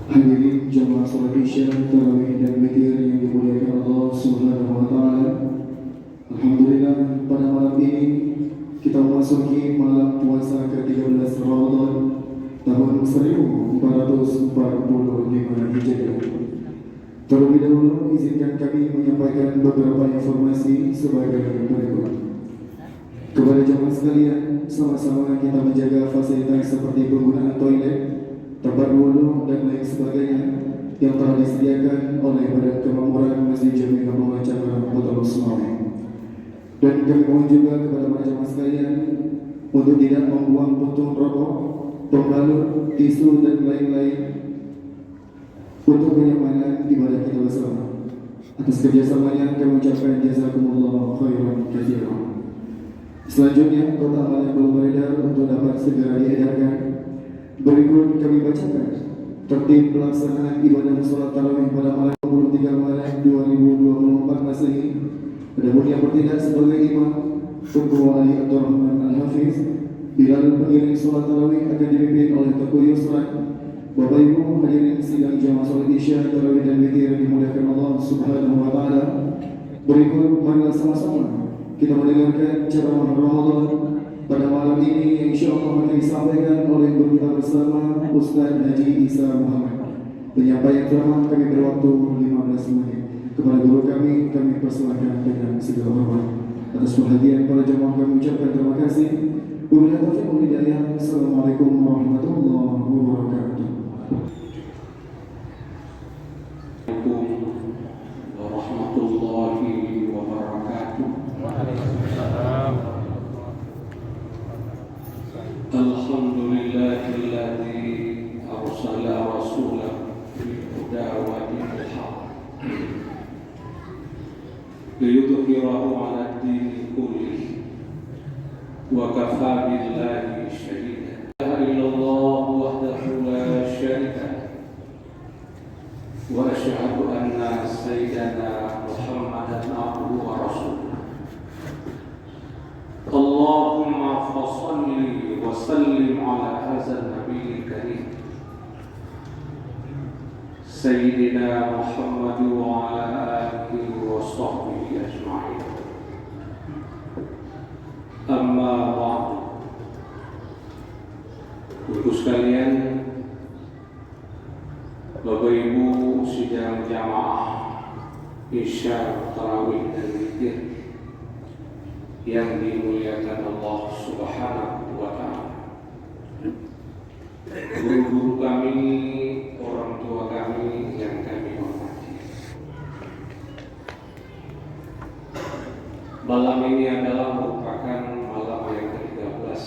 Hadirin jamaah salat Isya, tarawih dan witir yang dimuliakan Allah Subhanahu wa taala. Alhamdulillah, pada malam ini kita memasuki malam puasa ke-13 Ramadan tahun 1445 Hijriah. Terlebih dahulu izinkan kami menyampaikan beberapa informasi sebagai berikut. Kepada jamaah sekalian, sama-sama kita menjaga fasilitas seperti penggunaan toilet, tempat wudhu dan lain sebagainya yang telah disediakan oleh Badan Kemakmuran Masjid Jami Kampung Cakra Kota Semarang. Dan kami mohon juga kepada para jemaah sekalian untuk tidak membuang puntung rokok, pembalut, tisu dan lain-lain untuk kenyamanan ibadah kita bersama. Atas kerjasamanya kami ucapkan jazakumullah khairan katsiran. Selanjutnya, kota amal yang belum beredar untuk dapat segera diedarkan. Berikut kami bacakan tertib pelaksanaan ibadah sholat tarawih pada malam 23 Maret 2024 Masehi. Adapun yang bertindak sebagai imam, Tunku Ali Abdurrahman Al-Hafiz. Bilal pengiring sholat tarawih akan dipimpin oleh Teguh Yusran. Bapak Ibu hadirin sidang jamaah sholat Isya, tarawih dan witir dimuliakan Allah Subhanahu wa taala. Berikut marilah sama-sama kita mendengarkan ceramah Ramadan pada malam ini yang insyaallah akan disampaikan oleh guru kita bersama Ustaz Haji Isa Muhammad. Penyampaian ceramah kami berwaktu 15 menit. Kepada guru kami persilahkan dengan segala hormat. Atas perhatian para jemaah kami ucapkan terima kasih. Wabillahi taufiq wal hidayah. Assalamualaikum warahmatullahi wabarakatuh. Warahmatullahi wabarakatuh. Alhamdulillahilladzi arsala rasulahu bil huda wa dinil haq liyudhhirahu 'ala ad-dini kullih wa kafaa billahi shahida. La ilaha illallah wahdahu la syarika lahu wa asyhadu anna sayyidana Muhammadan abduhu wa rasuluh. Allahumma fassalli wa sallim ala hadzal nabiyil karim Sayyidina Muhammad wa ala alihi wa sahbihi ajma'in. Amma ba'du. Ibu sekalian, Bapak Ibu sidang jamaah Isya, tarawih dan witir yang dimuliakan Allah Subhanahu wa taala. Guru-guru kami, orang tua kami yang kami hormati. Malam ini adalah merupakan malam yang ke-13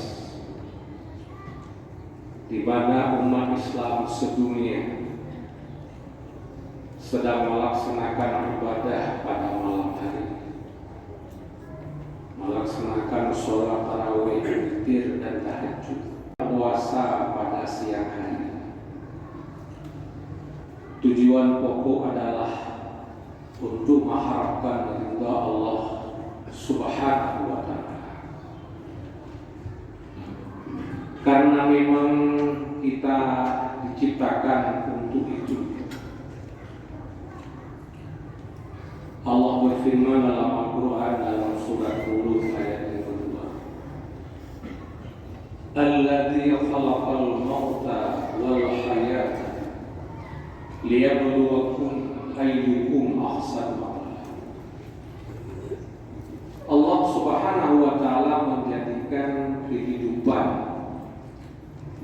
di mana umat Islam sedunia sedang melaksanakan ibadah pada malam hari, melaksanakan sholat tarawih, witir dan tahajud, puasa pada siang hari. Tujuan pokok adalah untuk mengharapkan ridha Allah Subhanahu wa taala. Karena memang kita diciptakan untuk itu. Allah berfirman dalam Al-Quran dalam surat Hud ayat yang kedua, Alladzi khalaqal mauta wal hayata liyabluwakum ayyukum ahsanu amala. Allah Subhanahu wa taala menjadikan kehidupan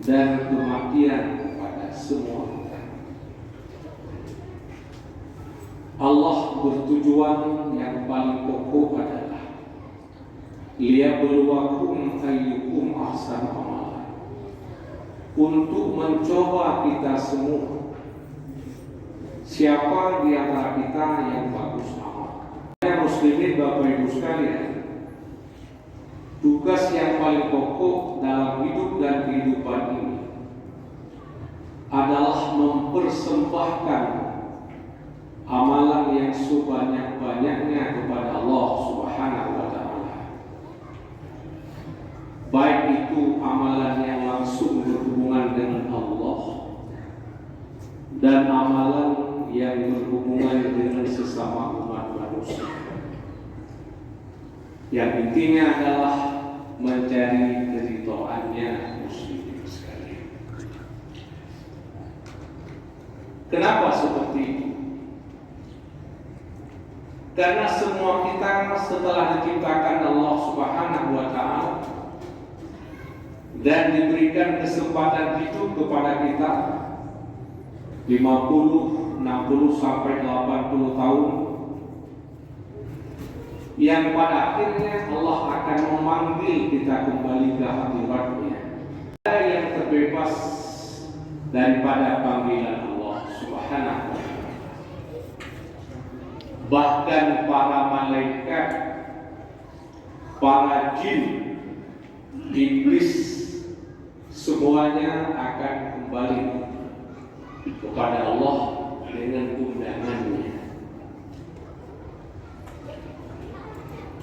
dan kematian kepada semua kita. Allah bertujuan yang paling pokok adalah liyabluwakum ayyukum ahsanu amala, untuk mencoba kita semua siapa di antara kita yang bagus amal. Muslimin, Bapak Ibu sekalian, tugas yang paling pokok dalam hidup dan kehidupan ini adalah mempersembahkan amalan yang sebanyak-banyaknya kepada Allah Subhanahu wa taala. Baik itu amalan yang langsung berhubungan dengan Allah dan amalan yang berhubungan dengan sesama umat manusia. Yang intinya adalah mencari keridhaannya muslimin sekalian. Kenapa seperti itu? Karena semua kita setelah diciptakan Allah Subhanahu wa Ta'ala dan diberikan kesempatan itu kepada kita 50, 60 sampai 80 tahun, yang pada akhirnya Allah akan memanggil kita kembali ke akhiratnya. Ada yang terbebas daripada panggilan Allah Subhanahu wa Ta'ala. Bahkan para malaikat, para jin, iblis, semuanya akan kembali kepada Allah dengan undangannya.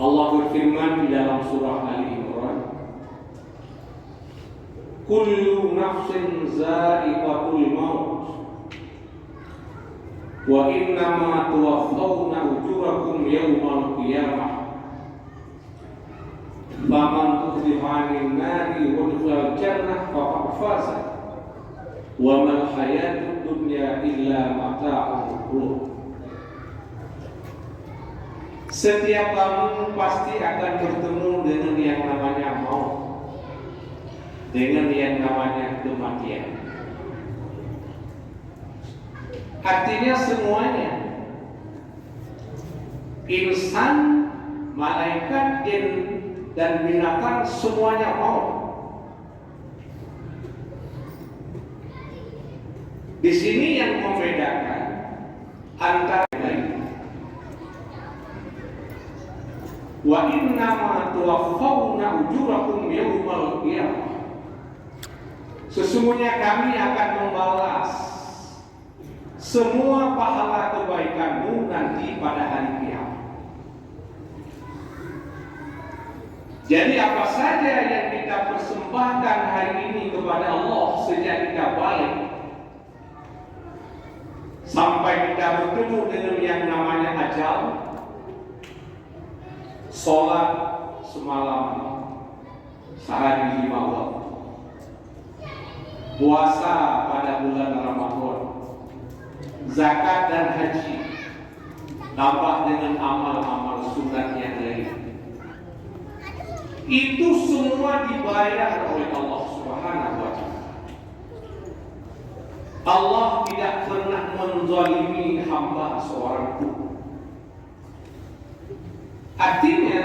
Allah berfirman di dalam surah Ali Imran, "Kullu nafsin za'iqatul maut wa innama tuwaffawna ujurakum yawmal qiyamah faman tukhlifa 'anil nari wa udkhilal jannah faqad faza wa mal hayatud dunya illa mata'ul ghurur." Setiap kamu pasti akan bertemu dengan yang namanya maut, dengan yang namanya kematian. Artinya semuanya, insan, malaikat, jin, dan binatang semuanya mau. Di sini yang membedakan antara wa innama tuwaffawna ujurakum yawmal qiyamah, sesungguhnya kami akan membalas semua pahala kebaikanmu nanti pada hari kiamat. Jadi apa saja yang kita persembahkan hari ini kepada Allah sejak kita balik sampai kita bertemu dengan yang namanya ajal, sholat semalam sehari 5 waktu, puasa pada bulan Ramadan, zakat dan haji, tambah dengan amal-amal sunat yang lain. Itu semua dibayar oleh Allah Subhanahu wa Ta'ala. Allah tidak pernah menzalimi hamba seorang pun. Artinya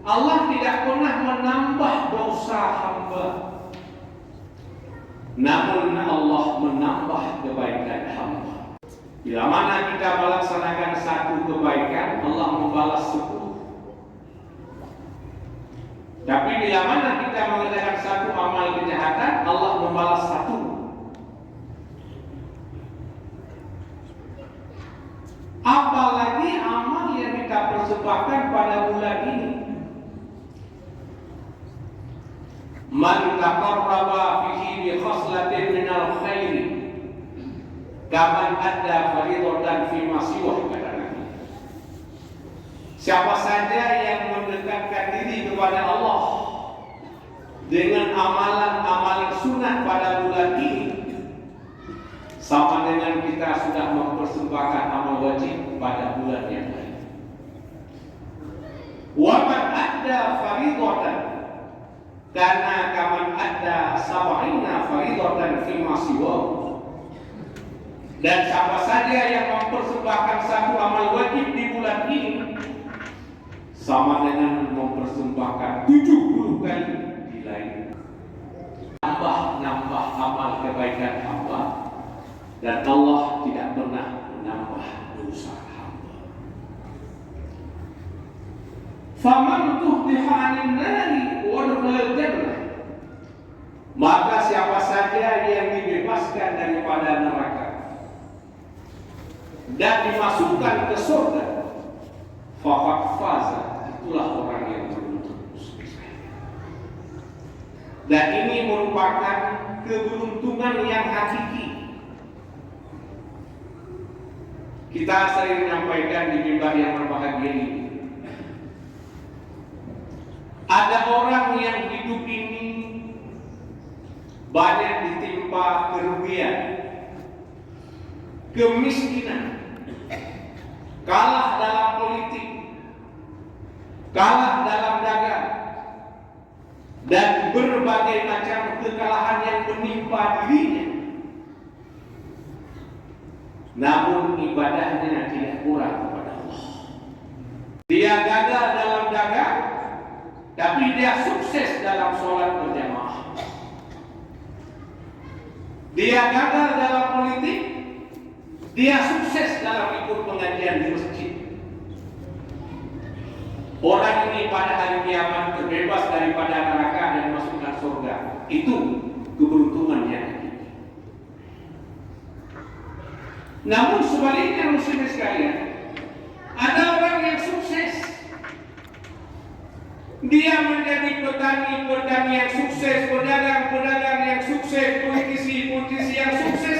Allah tidak pernah menambah dosa hamba, namun Allah menambah kebaikan hamba. Bila mana kita melaksanakan satu kebaikan, Allah membalas 10. Tapi bila mana kita mengerjakan satu amal kejahatan, Allah membalas 1. Apalagi amal yang kita persembahkan pada bulan ini. Man taqarraba fihi bi khaslatin minal khairi kaman adda faridatan fi masiwah, kata Nabi. Siapa saja yang mendekatkan diri kepada Allah dengan amalan-amalan sunat pada bulan ini, sama dengan kita sudah mempersembahkan amal wajib pada bulan yang lain. Wa man adda faridatan karena kaman adda sab'ina faridatan fi masiwah. Dan siapa saja yang mempersembahkan satu amal wajib di bulan ini, sama dengan mempersembahkan 70 kali di lain. Nambah amal kebaikan hamba, dan Allah tidak pernah menambah dosa hamba. Faman tuhdiha 'anil nari wa udkhilal jannah, maka siapa saja yang dibebaskan daripada neraka dan dimasukkan ke surga, faqad faza, itulah orang yang beruntung. Dan ini merupakan keberuntungan yang hakiki. Kita sering menyampaikan di mimbar yang berbahagia ini. Ada orang yang hidup ini banyak ditimpa kerugian, kemiskinan, kalah dalam politik, kalah dalam dagang, dan berbagai macam kekalahan yang menimpa dirinya. Namun ibadahnya tidak kurang kepada Allah. Dia gagal dalam dagang, tapi dia sukses dalam sholat berjamaah. Dia gagal dalam politik, dia sukses dalam ikut pengajian di masjid. Orang ini pada hari kiamat terbebas daripada neraka dan masukkan surga. Itu keberuntungannya. Namun sebaliknya muslimin sekalian, ada orang yang sukses. Dia menjadi petani yang sukses, pedagang yang sukses, politisi yang sukses.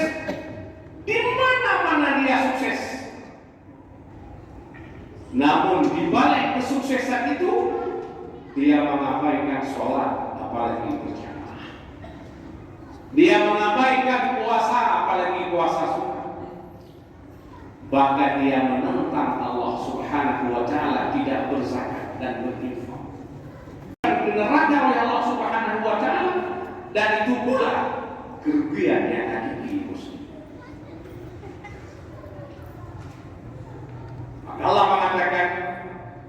Di mana-mana dia sukses. Namun di balik kesuksesan itu, dia mengabaikan sholat, apalagi berjamaah. Dia mengabaikan puasa, apalagi puasa sunnah. Bahkan dia menentang Allah Subhanahu wa Ta'ala, tidak berzakat dan berinfak. Neraka oleh Allah Subhanahu wa Ta'ala, dan itu pula kerugian yang hakiki muslim. Maka Allah mengatakan,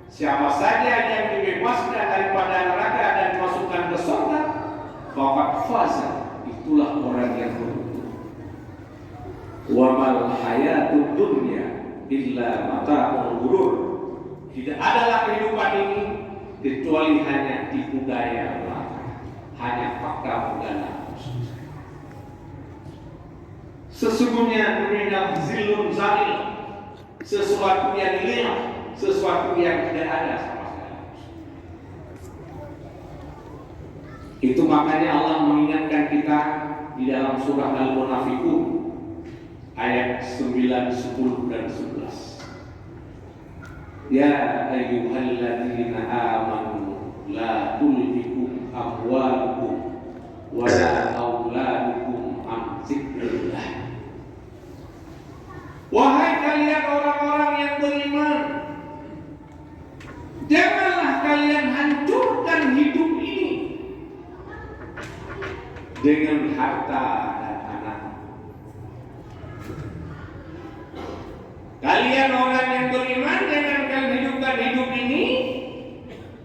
siapa saja yang dibebaskan daripada neraka dan dimasukkan ke surga, faqad faza, itulah orang yang beruntung. Wa mal hayatud dunya illa mata'ul ghurur. Tidak adalah kehidupan ini kecuali hanya tipu daya belaka, hanya fakta mudana. Sesungguhnya dunia zilun zalil, sesuatu yang hilang, sesuatu yang tidak ada sama sekali. Itu makanya Allah mengingatkan kita di dalam surah Al-Munafiqun ayat 9, 10 dan 11. Ya ayyuhalladzina amanu la tulhikum amwalukum wa la auladukum an dzikrillah. Wahai kalian orang-orang yang beriman, janganlah kalian hancurkan hidup ini dengan harta dan anak. Kalian orang yang beriman, jangan kalian hidupkan hidup ini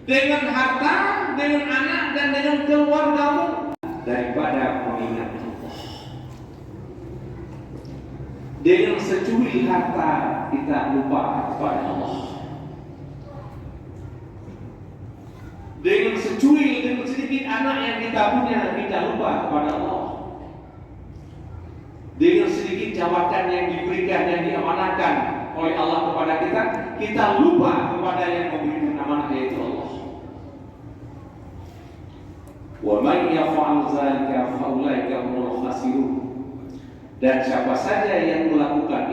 dengan harta, dengan anak, dan dengan keluargamu daripada mengingat Allah. Dengan securi harta kita lupa kepada Allah. Dengan sedikit anak yang kita punya, kita lupa kepada Allah. Dengan sedikit jabatan yang diberikan, yang diamanahkan oleh Allah kepada kita, kita lupa kepada yang memberikan amanah, yaitu Allah. Wa man yaf'al dzalika fa ulaika humul khasirun. Dan siapa saja yang melakukan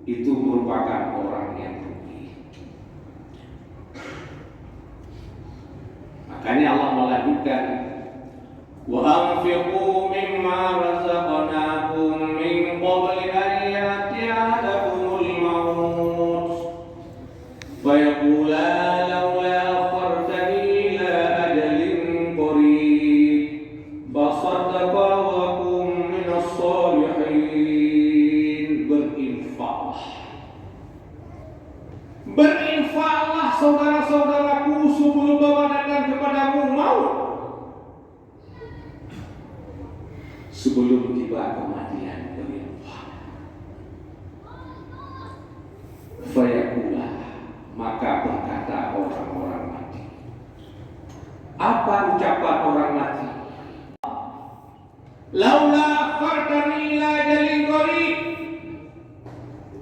itu merupakan orang yang rugi. Makanya Allah melanjutkan, wa anfiqu mimma razaqnakum min qabli an ya'tiya ahadakumul maut fa yaqula laula akhartani ila ajalin qarib fasaddaqa wa kum minas shalihin. Berinfaklah saudara-saudaraku sebelum bahwa datang kepadamu maut, sebelum tiba kematian. Berinfak. Fayaqula, maka berkata orang-orang mati. Apa ucapan orang mati? Laula akhartani ila ajalin qarib.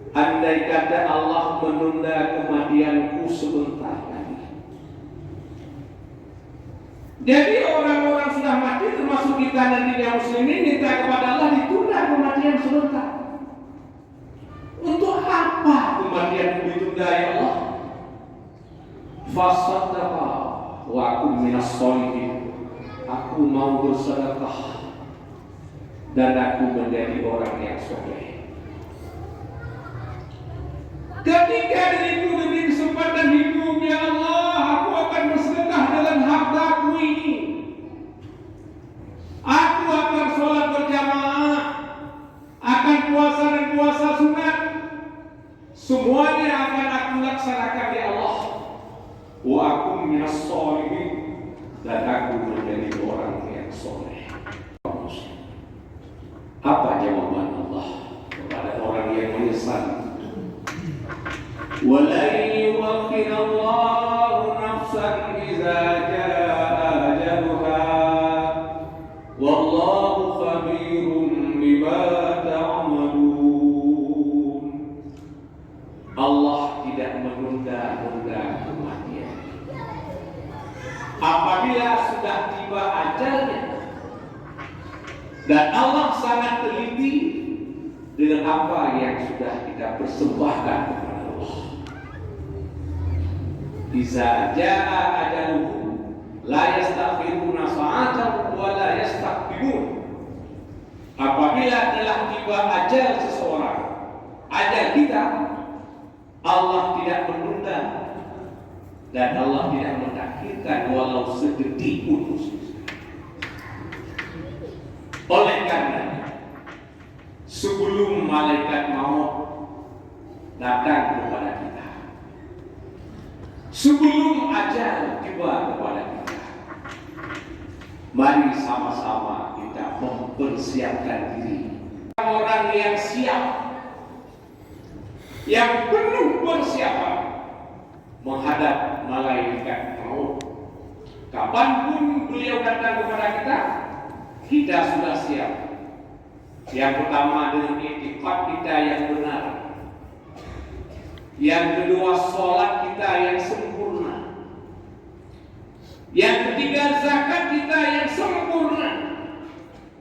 Andai kata Allah menunda kematianku sebentar lagi. Jadi orang-orang sudah mati, termasuk kita nanti yang muslimin, minta kepada Allah ditunda kematian sebentar. Untuk apa? diridai Allah. Fasaddaqa wa aku minas sholihin. Aku mau bersedekah dan aku menjadi orang yang soleh. Ketika diriku diberi kesempatan hidup, ya Allah, aku akan bersedekah dengan hartaku ini. Aku akan sholat berjamaah, akan puasa dan puasa sunat. Semuanya akan aku laksanakan, ya Allah. Wa aku minas sholihin, dan aku menjadi orang yang soleh. Apa jawaban Allah kepada orang yang menyesal? وَلَنْ يُؤَخِّرَ اللَّهُ نَفْسًا إِذَا جَاءَ أَجَلُهَا وَاللَّهُ خَبِيرٌ بِمَا تَعْمَلُونَ. Allah tidak menunda-nunda kematian. Apabila sudah tiba ajalnya, dan Allah sangat teliti dengan apa yang sudah kita persembahkan kepada Allah. Iza jaa ajaluhum la yastakhiruna sa'atan wa la yastaqdimun. Apabila telah tiba ajal seseorang, ajal kita, Allah tidak menunda dan Allah tidak mendakhirkan walau sedetik pun. Oleh karena sebelum malaikat maut datang kepada kita, sebelum ajal tiba kepada kita, mari sama-sama kita mempersiapkan diri. Orang yang siap, yang penuh persiapan menghadap malaikat maut. Kapanpun beliau datang kepada kita, kita sudah siap. Yang pertama dengan i'tiqad kita yang benar. Yang kedua sholat kita yang sempurna. Yang ketiga zakat kita yang sempurna.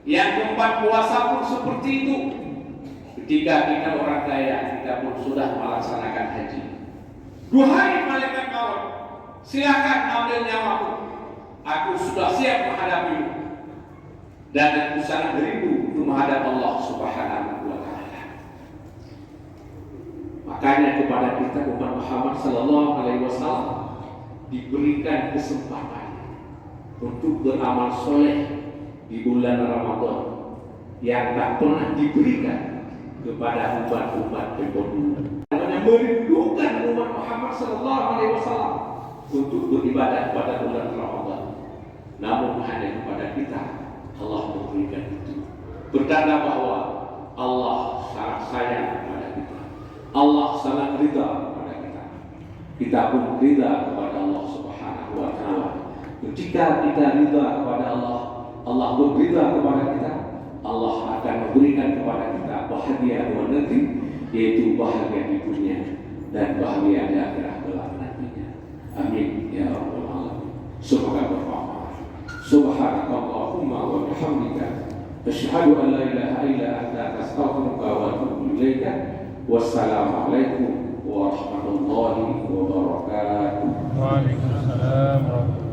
Yang keempat puasa pun seperti itu. Ketika kita orang kaya, kita pun sudah melaksanakan haji. Duhai malaikat maut, silakan ambil nyawaku. Aku sudah siap menghadapimu. Dan aku sangat rindu untuk menghadap Allah Subhanahu wa Ta'ala. Makanya kepada kita umat Muhammad Sallallahu Alaihi Wasallam diberikan kesempatan untuk beramal soleh di bulan Ramadan yang tak pernah diberikan kepada umat-umat pendahulu. Namanya merindukan umat Muhammad Sallallahu Alaihi Wasallam untuk beribadah pada bulan Ramadan. Namun hanya kepada kita Allah memberikan itu, bertanda bahwa Allah sangat sayang kepada kita. Allah sangat ridha kepada kita. Kita pun ridha kepada Allah Subhanahu wa Ta'ala. Ketika kita ridha kepada Allah, Allah pun ridha kepada kita. Allah akan memberikan kepada kita bahagia dua negeri, yaitu bahagia di dunia dan bahagia di akhirat kelak nantinya. Amin ya rabbal alamin. Semoga bermanfaat. Subhanakallahumma wa bihamdika asyhadu an la ilaha illa anta astaghfiruka wa atubu ilaika. Wassalamualaikum warahmatullahi wabarakatuh. Waalaikumsalam warahmatullahi wabarakatuh.